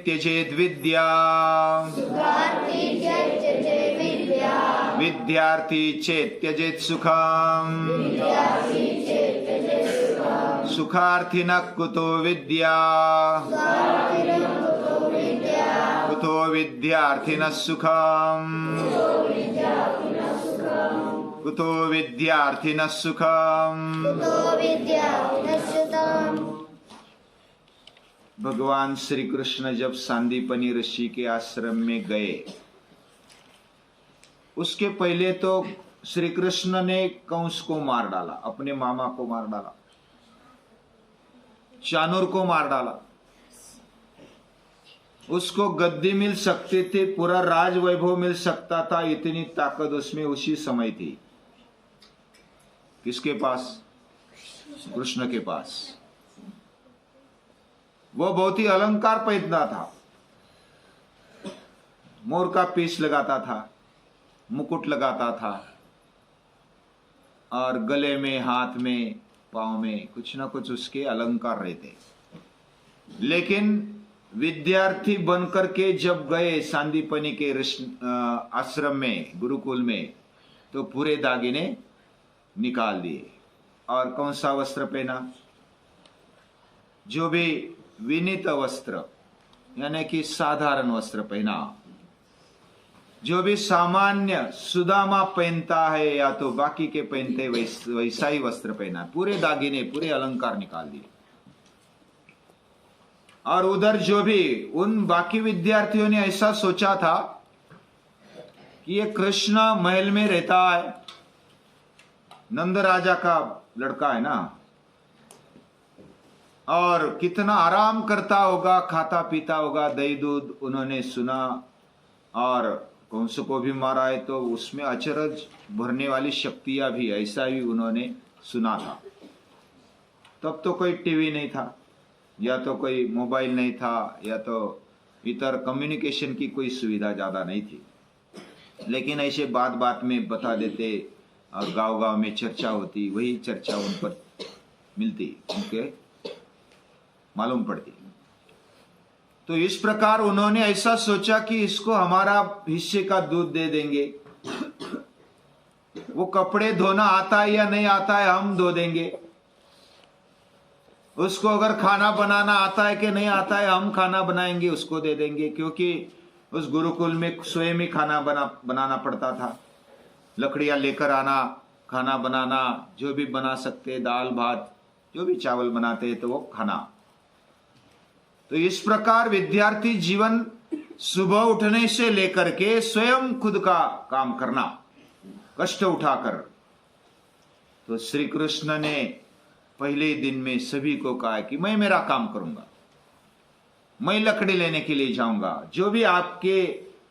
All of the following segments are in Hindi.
त्यजेत विद्या विद्यार्थी चेत त्यजेत सुखम सुखार्थिनः कुतो विद्या कुतो विद्यार्थिनः सुखम कुतो विद्यार्थिनः सुखम। भगवान श्री कृष्ण जब सांदीपनी ऋषि के आश्रम में गए, उसके पहले तो श्री कृष्ण ने कंस को मार डाला, अपने मामा को मार डाला, चाणूर को मार डाला। उसको गद्दी मिल सकती थी, पूरा राज वैभव मिल सकता था, इतनी ताकत उसमें उसी समय थी। किसके पास? कृष्ण के पास। वो बहुत ही अलंकार पहनता था, मोर का पीस लगाता था, मुकुट लगाता था, और गले में, हाथ में, पांव में कुछ ना कुछ उसके अलंकार रहते। लेकिन विद्यार्थी बनकर के जब गए सांदीपनी के आश्रम में, गुरुकुल में, तो पूरे दागिने निकाल दिए। और कौन सा वस्त्र पहना? जो भी विनीत वस्त्र, यानी कि साधारण वस्त्र पहना। जो भी सामान्य सुदामा पहनता है या तो बाकी के पहनते वैसा ही वस्त्र पहना। पूरे दागिने, पूरे अलंकार निकाल दिए। और उधर जो भी उन बाकी विद्यार्थियों ने ऐसा सोचा था कि ये कृष्ण महल में रहता है, नंद राजा का लड़का है ना, और कितना आराम करता होगा, खाता पीता होगा, दही दूध। उन्होंने सुना, और कंस को भी मारा है तो उसमें अचरज भरने वाली शक्तियां भी, ऐसा भी उन्होंने सुना था। तब तो कोई टीवी नहीं था, या तो कोई मोबाइल नहीं था, या तो इतर कम्युनिकेशन की कोई सुविधा ज्यादा नहीं थी। लेकिन ऐसे बात बात में बता देते, और गांव गांव में चर्चा होती, वही चर्चा उन पर मिलती, उनके मालूम पड़ती। तो इस प्रकार उन्होंने ऐसा सोचा कि इसको हमारा हिस्से का दूध दे देंगे, वो कपड़े धोना आता है या नहीं आता है हम धो देंगे, उसको अगर खाना बनाना आता है कि नहीं आता है हम खाना बनाएंगे, उसको दे देंगे। क्योंकि उस गुरुकुल में स्वयं ही खाना बनाना पड़ता था, लकड़ियां लेकर आना, खाना बनाना, जो भी बना सकते, दाल भात, जो भी चावल बनाते तो वो खाना। तो इस प्रकार विद्यार्थी जीवन सुबह उठने से लेकर के स्वयं खुद का काम करना, कष्ट उठाकर। तो श्री कृष्ण ने पहले दिन में सभी को कहा कि मैं मेरा काम करूंगा, मैं लकड़ी लेने के लिए जाऊंगा, जो भी आपके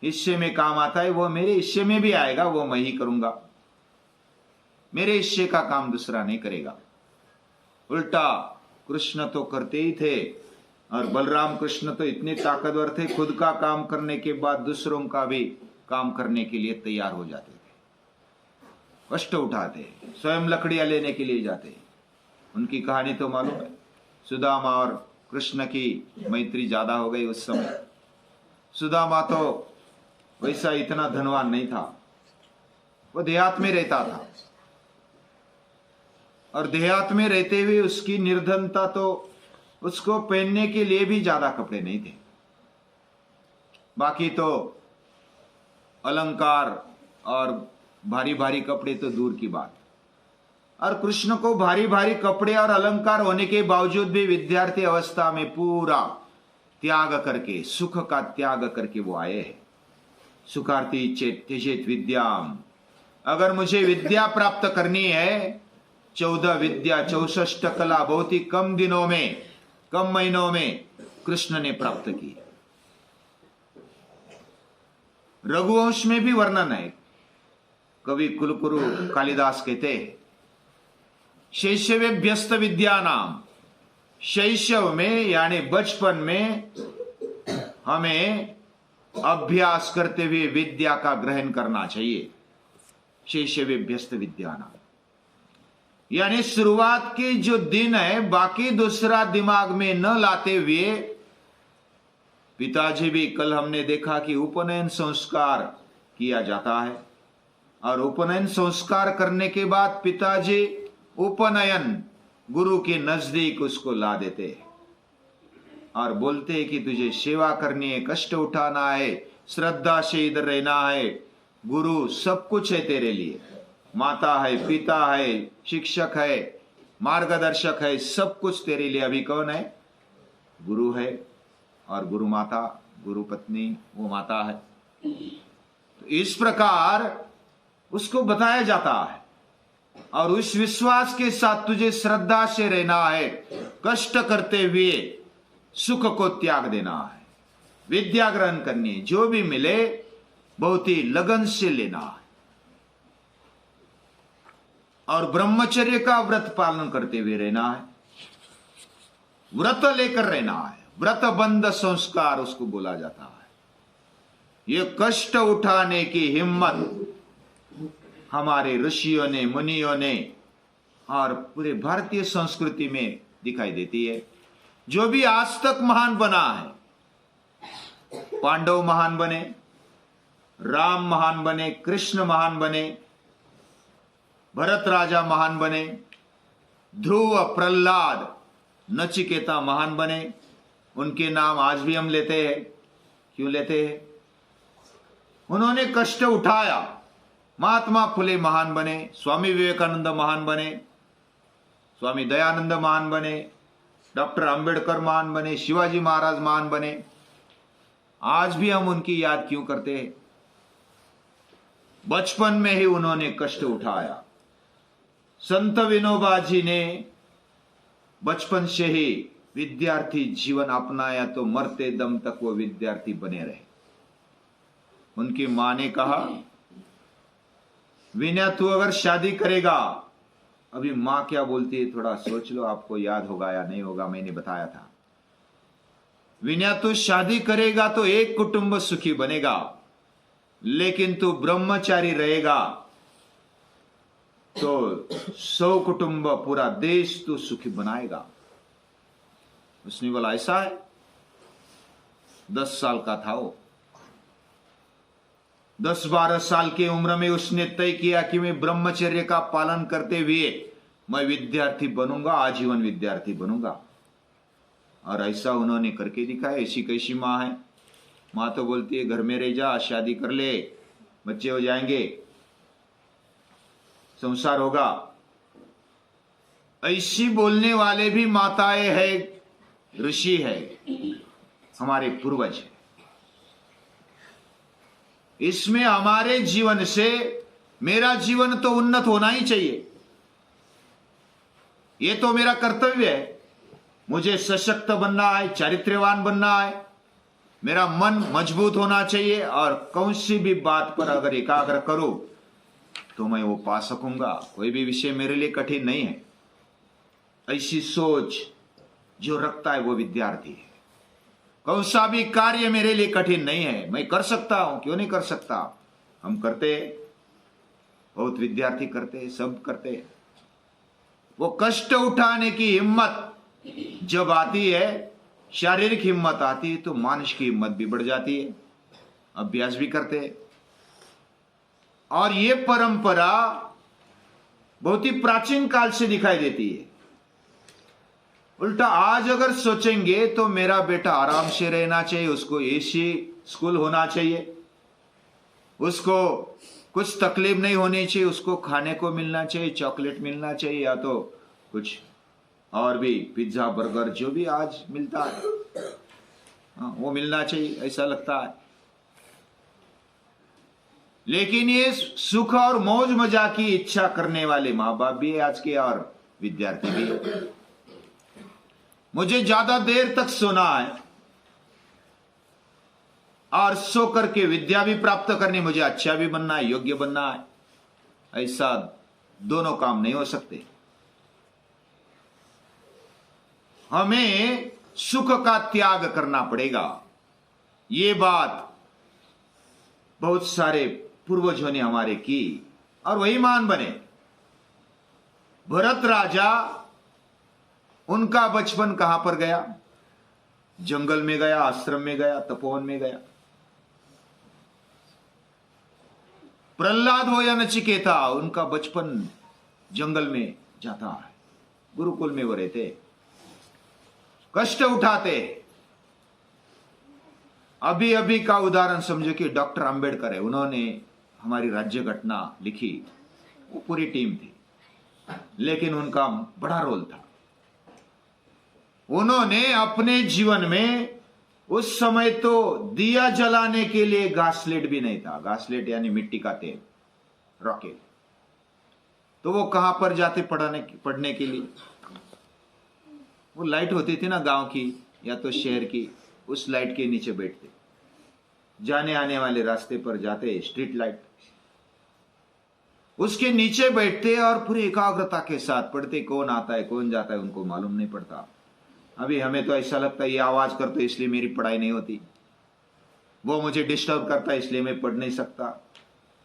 हिस्से में काम आता है वो मेरे हिस्से में भी आएगा, वो मैं ही करूंगा, मेरे हिस्से का काम दूसरा नहीं करेगा। उल्टा कृष्ण तो करते ही थे, और बलराम कृष्ण तो इतने ताकतवर थे, खुद का काम करने के बाद दूसरों का भी काम करने के लिए तैयार हो जाते थे, कष्ट उठाते, स्वयं लकड़ियां लेने के लिए जाते। उनकी कहानी तो मालूम है, सुदामा और कृष्ण की मैत्री ज्यादा हो गई उस समय। सुदामा तो वैसा इतना धनवान नहीं था, वो देहात में रहता था, और देहात में रहते हुए उसकी निर्धनता, तो उसको पहनने के लिए भी ज्यादा कपड़े नहीं थे। बाकी तो अलंकार और भारी भारी कपड़े तो दूर की बात। और कृष्ण को भारी भारी कपड़े और अलंकार होने के बावजूद भी विद्यार्थी अवस्था में पूरा त्याग करके, सुख का त्याग करके वो आए हैं। सुखार्थी चेत त्यजेत विद्याम। अगर मुझे विद्या प्राप्त करनी है, 14 विद्या 64 कला बहुत ही कम दिनों में, कम महीनों में कृष्ण ने प्राप्त की। रघुवंश में भी वर्णन है, कवि कुलगुरु कालिदास कहते हैं, शैशवेभ्यस्त विद्या नाम। शैशव में यानी बचपन में हमें अभ्यास करते हुए विद्या का ग्रहण करना चाहिए। शैशवेभ्यस्त विद्या नाम यानी शुरुआत के जो दिन है, बाकी दूसरा दिमाग में न लाते हुए पिताजी भी, कल हमने देखा कि उपनयन संस्कार किया जाता है और उपनयन संस्कार करने के बाद पिताजी उपनयन गुरु के नजदीक उसको ला देते हैं और बोलते हैं कि तुझे सेवा करनी है, कष्ट उठाना है, श्रद्धा से इधर रहना है। गुरु सब कुछ है तेरे लिए, माता है, पिता है, शिक्षक है, मार्गदर्शक है, सब कुछ तेरे लिए। अभी कौन है? गुरु है और गुरु माता, गुरु पत्नी वो माता है। तो इस प्रकार उसको बताया जाता है और उस विश्वास के साथ तुझे श्रद्धा से रहना है, कष्ट करते हुए सुख को त्याग देना है, विद्या ग्रहण करनी है, जो भी मिले बहुत ही लगन से लेना है और ब्रह्मचर्य का व्रत पालन करते हुए रहना है, व्रत लेकर रहना है। व्रत बंध संस्कार उसको बोला जाता है। ये कष्ट उठाने की हिम्मत हमारे ऋषियों ने, मुनियों ने और पूरे भारतीय संस्कृति में दिखाई देती है। जो भी आज तक महान बना है, पांडव महान बने, राम महान बने, कृष्ण महान बने, भरत राजा महान बने, ध्रुव, प्रहलाद, नचिकेता महान बने। उनके नाम आज भी हम लेते हैं। क्यों लेते हैं? उन्होंने कष्ट उठाया। महात्मा फुले महान बने, स्वामी विवेकानंद महान बने, स्वामी दयानंद महान बने, डॉक्टर अंबेडकर महान बने, शिवाजी महाराज महान बने। आज भी हम उनकी याद क्यों करते हैं? बचपन में ही उन्होंने कष्ट उठाया। संत विनोबा जी ने बचपन से ही विद्यार्थी जीवन अपनाया तो मरते दम तक वो विद्यार्थी बने रहे। उनकी मां ने कहा, विनय तू अगर शादी करेगा, अभी मां क्या बोलती है थोड़ा सोच लो, आपको याद होगा या नहीं होगा, मैंने बताया था। विनय तू शादी करेगा तो एक कुटुंब सुखी बनेगा, लेकिन तू ब्रह्मचारी रहेगा तो 100 कुटुंब, पूरा देश तू सुखी बनाएगा। उसने बोला ऐसा है? 10 साल का था वो। 10-12 साल की उम्र में उसने तय किया कि मैं ब्रह्मचर्य का पालन करते हुए मैं विद्यार्थी बनूंगा, आजीवन विद्यार्थी बनूंगा। और ऐसा उन्होंने करके दिखाया। ऐसी कैसी माँ है? माँ तो बोलती है घर में रह जा, शादी कर ले, बच्चे हो जाएंगे, संसार होगा। ऐसी बोलने वाले भी माताएं हैं, ऋषि है, हमारे पूर्वज है। इसमें हमारे जीवन से मेरा जीवन तो उन्नत होना ही चाहिए। ये तो मेरा कर्तव्य है। मुझे सशक्त बनना है, चारित्र्यवान बनना है, मेरा मन मजबूत होना चाहिए और कौन सी भी बात पर अगर एकाग्र करूं तो मैं वो पा सकूंगा। कोई भी विषय मेरे लिए कठिन नहीं है। ऐसी सोच जो रखता है वो विद्यार्थी है। कौन सा भी कार्य मेरे लिए कठिन नहीं है, मैं कर सकता हूं, क्यों नहीं कर सकता? हम करते, बहुत विद्यार्थी करते, सब करते। वो कष्ट उठाने की हिम्मत जब आती है, शारीरिक हिम्मत आती है, तो मानसिक हिम्मत भी बढ़ जाती है। अभ्यास भी करते हैं। और ये परंपरा बहुत ही प्राचीन काल से दिखाई देती है। उल्टा आज अगर सोचेंगे तो मेरा बेटा आराम से रहना चाहिए, उसको एसी स्कूल होना चाहिए, उसको कुछ तकलीफ नहीं होनी चाहिए, उसको खाने को मिलना चाहिए, चॉकलेट मिलना चाहिए, या तो कुछ और भी पिज्जा बर्गर जो भी आज मिलता है वो मिलना चाहिए, ऐसा लगता है। लेकिन ये सुख और मौज मजा की इच्छा करने वाले माँ बाप भी है आज के, और विद्यार्थी भी है। मुझे ज्यादा देर तक सोना है और सो करके विद्या भी प्राप्त करनी, मुझे अच्छा भी बनना है, योग्य बनना है, ऐसा दोनों काम नहीं हो सकते। हमें सुख का त्याग करना पड़ेगा। ये बात बहुत सारे पूर्वजों ने हमारे की और वही महान बने। भरत राजा, उनका बचपन कहां पर गया? जंगल में गया, आश्रम में गया, तपोवन में गया। प्रहलाद हो या नचिकेता, उनका बचपन जंगल में जाता है, गुरुकुल में वो रहते, कष्ट उठाते। अभी अभी का उदाहरण समझो कि डॉक्टर अंबेडकर है, उन्होंने हमारी राज्य घटना लिखी, वो पूरी टीम थी, लेकिन उनका बड़ा रोल था। उन्होंने अपने जीवन में उस समय तो दिया जलाने के लिए घासलेट भी नहीं था, घासलेट यानी मिट्टी का तेल, रॉकेट, तो वो कहां पर जाते पढ़ने के लिए? वो लाइट होती थी ना गांव की या तो शहर की, उस लाइट के नीचे बैठते, जाने आने वाले रास्ते पर जाते, स्ट्रीट लाइट, उसके नीचे बैठते और पूरी एकाग्रता के साथ पढ़ते। कौन आता है कौन जाता है उनको मालूम नहीं पड़ता। अभी हमें तो ऐसा लगता है ये आवाज करते इसलिए मेरी पढ़ाई नहीं होती, वो मुझे डिस्टर्ब करता है इसलिए मैं पढ़ नहीं सकता।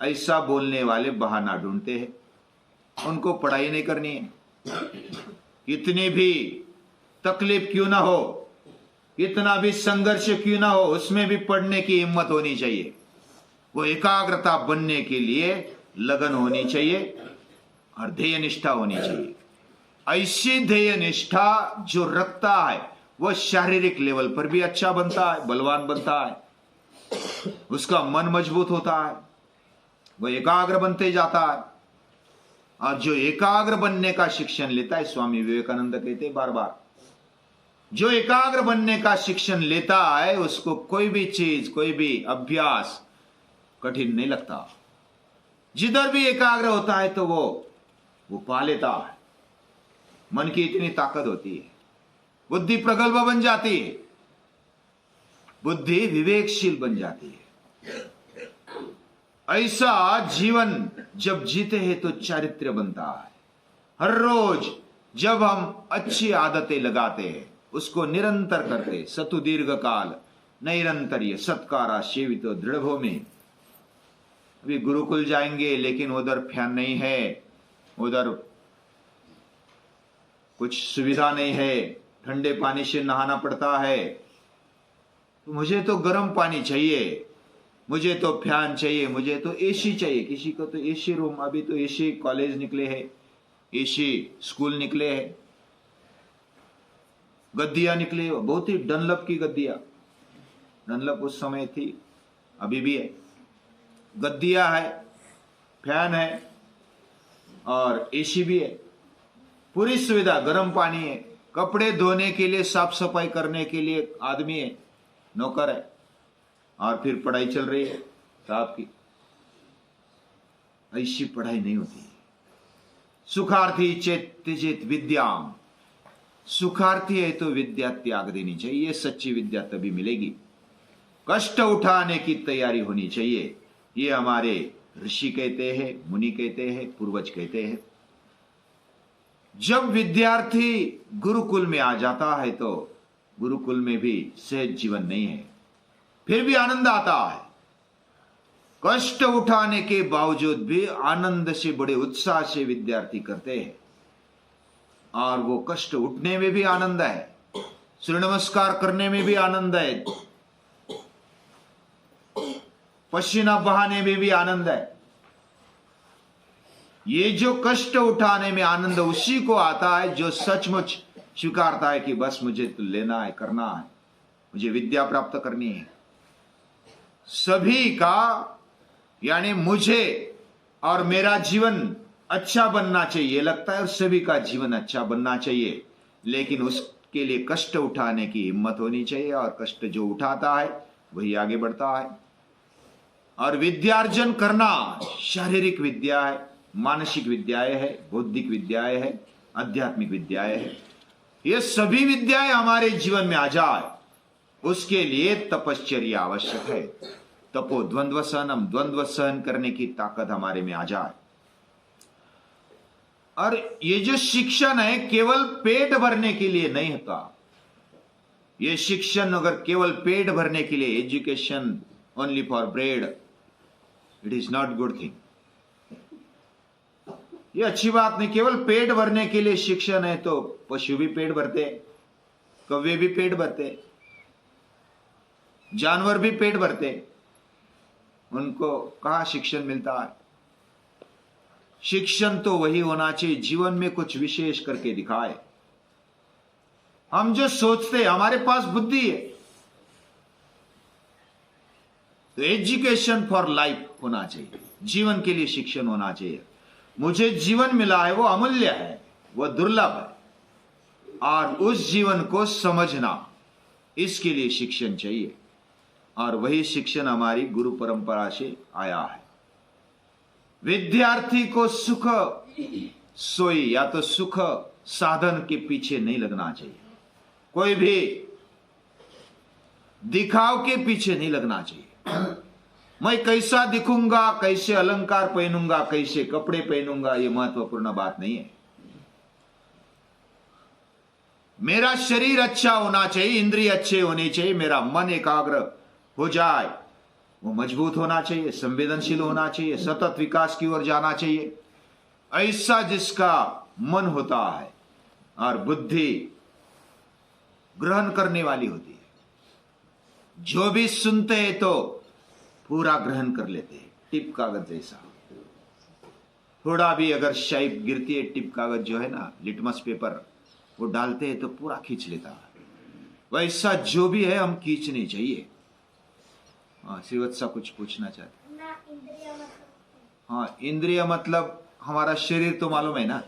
ऐसा बोलने वाले बहाना ढूंढते हैं, उनको पढ़ाई नहीं करनी है। कितनी भी तकलीफ क्यों ना हो, कितना भी संघर्ष क्यों ना हो, उसमें भी पढ़ने की हिम्मत होनी चाहिए। वो एकाग्रता बनने के लिए लगन होनी चाहिए और ध्येय निष्ठा होनी चाहिए। ऐसी ध्येय निष्ठा जो रखता है वह शारीरिक लेवल पर भी अच्छा बनता है, बलवान बनता है, उसका मन मजबूत होता है, वह एकाग्र बनते जाता है। और जो एकाग्र बनने का शिक्षण लेता है, स्वामी विवेकानंद कहते बार बार, जो एकाग्र बनने का शिक्षण लेता है उसको कोई भी चीज, कोई भी अभ्यास कठिन नहीं लगता। जिधर भी एकाग्र होता है तो वो पा लेता है। मन की इतनी ताकत होती है, बुद्धि प्रगल्भ बन जाती है, बुद्धि विवेकशील बन जाती है। ऐसा जीवन जब जीते हैं तो चारित्र्य बनता है। हर रोज जब हम अच्छी आदतें लगाते हैं, उसको निरंतर करते, सतु दीर्घ काल निरंतर ये सत्कारा सेवित दृढ़ भूमि। अभी गुरुकुल जाएंगे लेकिन उधर फैन नहीं है, उधर कुछ सुविधा नहीं है, ठंडे पानी से नहाना पड़ता है, तो मुझे तो गर्म पानी चाहिए, मुझे तो फैन चाहिए, मुझे तो एसी चाहिए। किसी को तो एसी रूम, अभी तो एसी कॉलेज निकले हैं, एसी स्कूल निकले हैं, गद्दियां निकले, बहुत ही डनलप की गद्दियां, डनलप उस समय थी, अभी भी है, गद्दियां है, फैन है और एसी भी है, पूरी सुविधा, गर्म पानी है, कपड़े धोने के लिए, साफ सफाई करने के लिए आदमी है, नौकर है, और फिर पढ़ाई चल रही है साहब की। ऐसी पढ़ाई नहीं होती। सुखार्थी चेत त्यजेत विद्याम, सुखार्थी है तो विद्या त्याग देनी चाहिए, ये सच्ची विद्या तभी मिलेगी। कष्ट उठाने की तैयारी होनी चाहिए, ये हमारे ऋषि कहते हैं, मुनि कहते हैं, पूर्वज कहते हैं। जब विद्यार्थी गुरुकुल में आ जाता है तो गुरुकुल में भी सहज जीवन नहीं है, फिर भी आनंद आता है। कष्ट उठाने के बावजूद भी आनंद से, बड़े उत्साह से विद्यार्थी करते हैं, और वो कष्ट उठने में भी आनंद है, सूर्य नमस्कार करने में भी आनंद है, पसीना बहाने में भी आनंद है। ये जो कष्ट उठाने में आनंद उसी को आता है जो सचमुच स्वीकारता है कि बस मुझे तो लेना है, करना है, मुझे विद्या प्राप्त करनी है। सभी का यानी मुझे और मेरा जीवन अच्छा बनना चाहिए लगता है, और सभी का जीवन अच्छा बनना चाहिए, लेकिन उसके लिए कष्ट उठाने की हिम्मत होनी चाहिए, और कष्ट जो उठाता है वही आगे बढ़ता है। और विद्यार्जन करना शारीरिक विद्या है, मानसिक विद्याएं है, बौद्धिक विद्याएं है, आध्यात्मिक विद्याएं है। ये सभी विद्याएं हमारे जीवन में आ जाए उसके लिए तपश्चर्या आवश्यक है। तपो द्वंद्व सहनम, द्वंद्व सहन करने की ताकत हमारे में आ जाए। और ये जो शिक्षण है केवल पेट भरने के लिए नहीं होता। ये शिक्षण अगर केवल पेट भरने के लिए, education only for bread, it is not good thing. ये अच्छी बात नहीं। केवल पेट भरने के लिए शिक्षण है तो पशु भी पेट भरते, कौवे भी पेट भरते, जानवर भी पेट भरते, उनको कहाँ शिक्षण मिलता है? शिक्षण तो वही होना चाहिए जीवन में कुछ विशेष करके दिखाए। हम जो सोचते, हमारे पास बुद्धि है, तो एजुकेशन फॉर लाइफ होना चाहिए, जीवन के लिए शिक्षण होना चाहिए। मुझे जीवन मिला है वो अमूल्य है, वो दुर्लभ है, और उस जीवन को समझना, इसके लिए शिक्षण चाहिए। और वही शिक्षण हमारी गुरु परंपरा से आया है। विद्यार्थी को सुख सोई या तो सुख साधन के पीछे नहीं लगना चाहिए, कोई भी दिखाव के पीछे नहीं लगना चाहिए। मैं कैसा दिखूंगा, कैसे अलंकार पहनूंगा, कैसे कपड़े पहनूंगा, ये महत्वपूर्ण बात नहीं है। मेरा शरीर अच्छा होना चाहिए, इंद्रिय अच्छे होने चाहिए, मेरा मन एकाग्र हो जाए, वो मजबूत होना चाहिए, संवेदनशील होना चाहिए, सतत विकास की ओर जाना चाहिए। ऐसा जिसका मन होता है और बुद्धि ग्रहण करने वाली होती है, जो भी सुनते हैं तो पूरा ग्रहण कर लेते हैं, टिप कागज जैसा। थोड़ा भी अगर शाई गिरती है, टिप कागज जो है ना, लिटमस पेपर, वो डालते हैं तो पूरा खींच लेता है। वैसा जो भी है हम खींचने चाहिए। हाँ, श्रीवत्सा कुछ पूछना चाहते? हाँ, इंद्रिय मतलब हमारा शरीर तो मालूम है ना,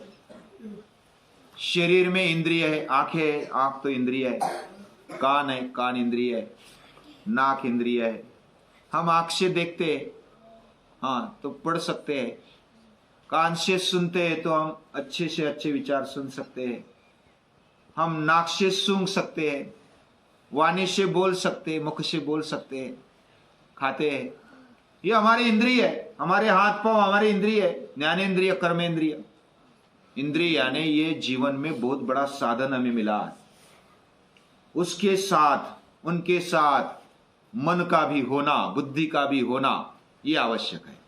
शरीर में इंद्रिय है, आंखें है, आंख तो इंद्रिय है, कान है, कान इंद्रिय है, नाक इंद्रिय है। हम आंख से देखते हैं, हाँ तो पढ़ सकते हैं, कान से सुनते हैं तो हम अच्छे से अच्छे विचार सुन सकते हैं, हम नाक से सूंघ सकते हैं, वाणी से बोल सकते हैं, मुख से बोल सकते हैं, खाते हैं। ये हमारे इंद्रिय है, हमारे हाथ पांव हमारे इंद्रिय है, ज्ञानेन्द्रिय, कर्मेंद्रिय। इंद्रिय यानी ये जीवन में बहुत बड़ा साधन हमें मिला है। उसके साथ, उनके साथ मन का भी होना, बुद्धि का भी होना, ये आवश्यक है।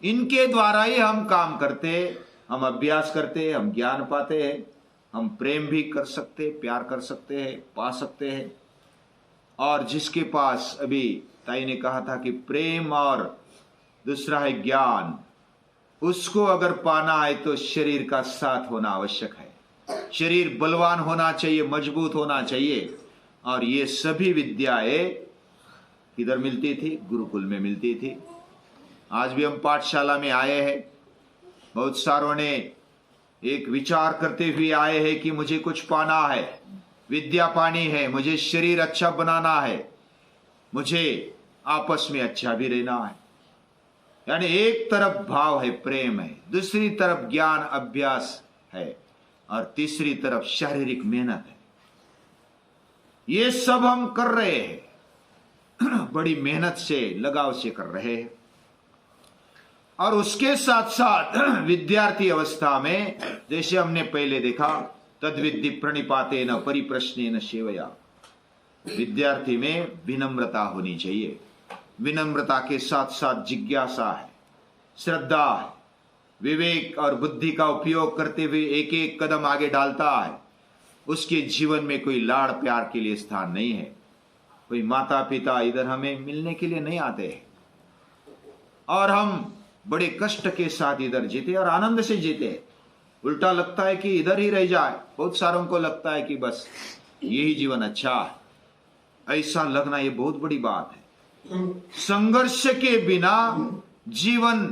इनके द्वारा ही हम काम करते हैं, हम अभ्यास करते हैं, हम ज्ञान पाते हैं, हम प्रेम भी कर सकते हैं, प्यार कर सकते हैं, पा सकते हैं। और जिसके पास, अभी ताई ने कहा था कि प्रेम और दूसरा है ज्ञान, उसको अगर पाना है तो शरीर का साथ होना आवश्यक है। शरीर बलवान होना चाहिए, मजबूत होना चाहिए। और ये सभी विद्याएं किधर मिलती थी? गुरुकुल में मिलती थी। आज भी हम पाठशाला में आए हैं, बहुत सारों ने एक विचार करते हुए आए हैं कि मुझे कुछ पाना है, विद्या पानी है, मुझे शरीर अच्छा बनाना है, मुझे आपस में अच्छा भी रहना है। यानी एक तरफ भाव है, प्रेम है, दूसरी तरफ ज्ञान अभ्यास है, और तीसरी तरफ शारीरिक मेहनत है। ये सब हम कर रहे हैं, बड़ी मेहनत से, लगाव से कर रहे हैं। और उसके साथ साथ विद्यार्थी अवस्था में, जैसे हमने पहले देखा, तद्विद्धि प्रणिपातेन परिप्रश्नेन सेवया, विद्यार्थी में विनम्रता होनी चाहिए। विनम्रता के साथ साथ जिज्ञासा है, श्रद्धा है, विवेक और बुद्धि का उपयोग करते हुए एक एक कदम आगे डालता है। उसके जीवन में कोई लाड़ प्यार के लिए स्थान नहीं है। कोई माता पिता इधर हमें मिलने के लिए नहीं आते हैं, और हम बड़े कष्ट के साथ इधर जीते और आनंद से जीते। उल्टा लगता है कि इधर ही रह जाए। बहुत सारों को लगता है कि बस यही जीवन अच्छा है। ऐसा लगना ये बहुत बड़ी बात है। संघर्ष के बिना जीवन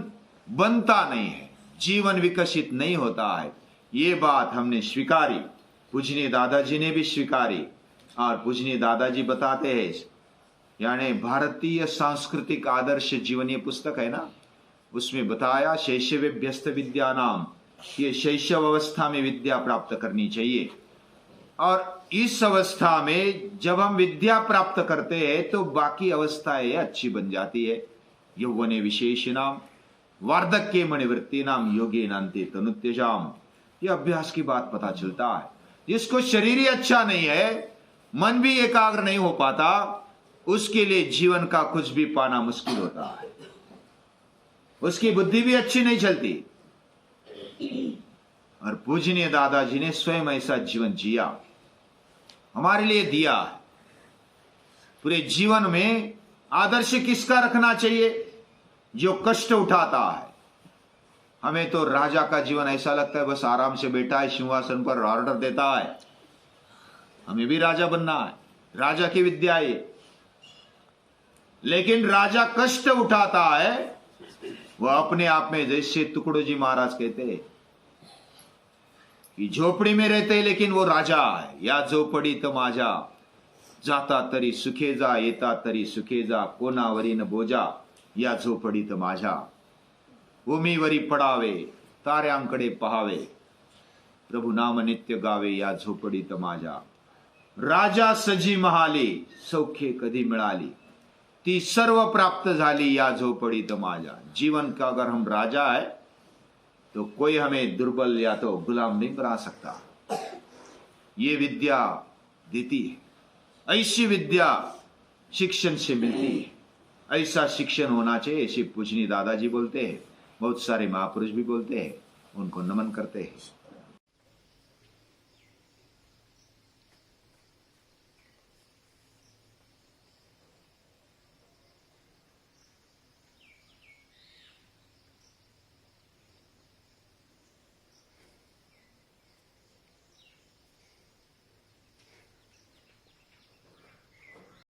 बनता नहीं है, जीवन विकसित नहीं होता है। ये बात हमने स्वीकारी, पूजनीय दादाजी ने भी स्वीकारी। और पूजनीय दादाजी बताते हैं, यानी भारतीय सांस्कृतिक आदर्श जीवन, ये पुस्तक है ना, उसमें बताया शैशवेभ्यस्त विद्या नाम, ये शैशव अवस्था में विद्या प्राप्त करनी चाहिए। और इस अवस्था में जब हम विद्या प्राप्त करते हैं तो बाकी अवस्थाएं अच्छी बन जाती है। यौवने विशेषिणाम वार्धक्ये मणिवृत्तिनाम योगे नान्ते तनुत्यजाम, ये अभ्यास की बात पता चलता है। जिसको शरीर ही अच्छा नहीं है, मन भी एकाग्र नहीं हो पाता, उसके लिए जीवन का कुछ भी पाना मुश्किल होता है। उसकी बुद्धि भी अच्छी नहीं चलती। और पूजनीय दादाजी ने स्वयं ऐसा जीवन जिया, हमारे लिए दिया। पूरे जीवन में आदर्श किसका रखना चाहिए? जो कष्ट उठाता है। हमें तो राजा का जीवन ऐसा लगता है, बस आराम से बैठा है सिंहासन पर, ऑर्डर देता है। हमें भी राजा बनना है, राजा की विद्या है। लेकिन राजा कष्ट उठाता है, वह अपने आप में, जैसे टुकड़ो जी महाराज कहते हैं कि झोपड़ी में रहते लेकिन वो राजा है। या झोपड़ी तो माझा, जाता तरी सुखे जा, येता तरी सुखे जा, कोणावरी न बोजा, या झोपडी तर माझ्या, भूमीवरी पडावे, ताऱ्यांकडे पहावे, प्रभु नाम नित्य गावे, या झोपडी तर माझ्या। राजा सजी महाली, सौख्ये कधी मिळाली, ती सर्व प्राप्त झाली, या झोपडी तर माझ्या। जीवन का अगर हम राजा है तो कोई हमें दुर्बल या तो गुलाम नहीं बना सकता। ये विद्या देती है, ऐसी विद्या शिक्षण से मिलती है। ऐसा शिक्षण होना चाहिए, ऐसे पूजनीय दादाजी बोलते हैं, बहुत सारे महापुरुष भी बोलते हैं, उनको नमन करते हैं।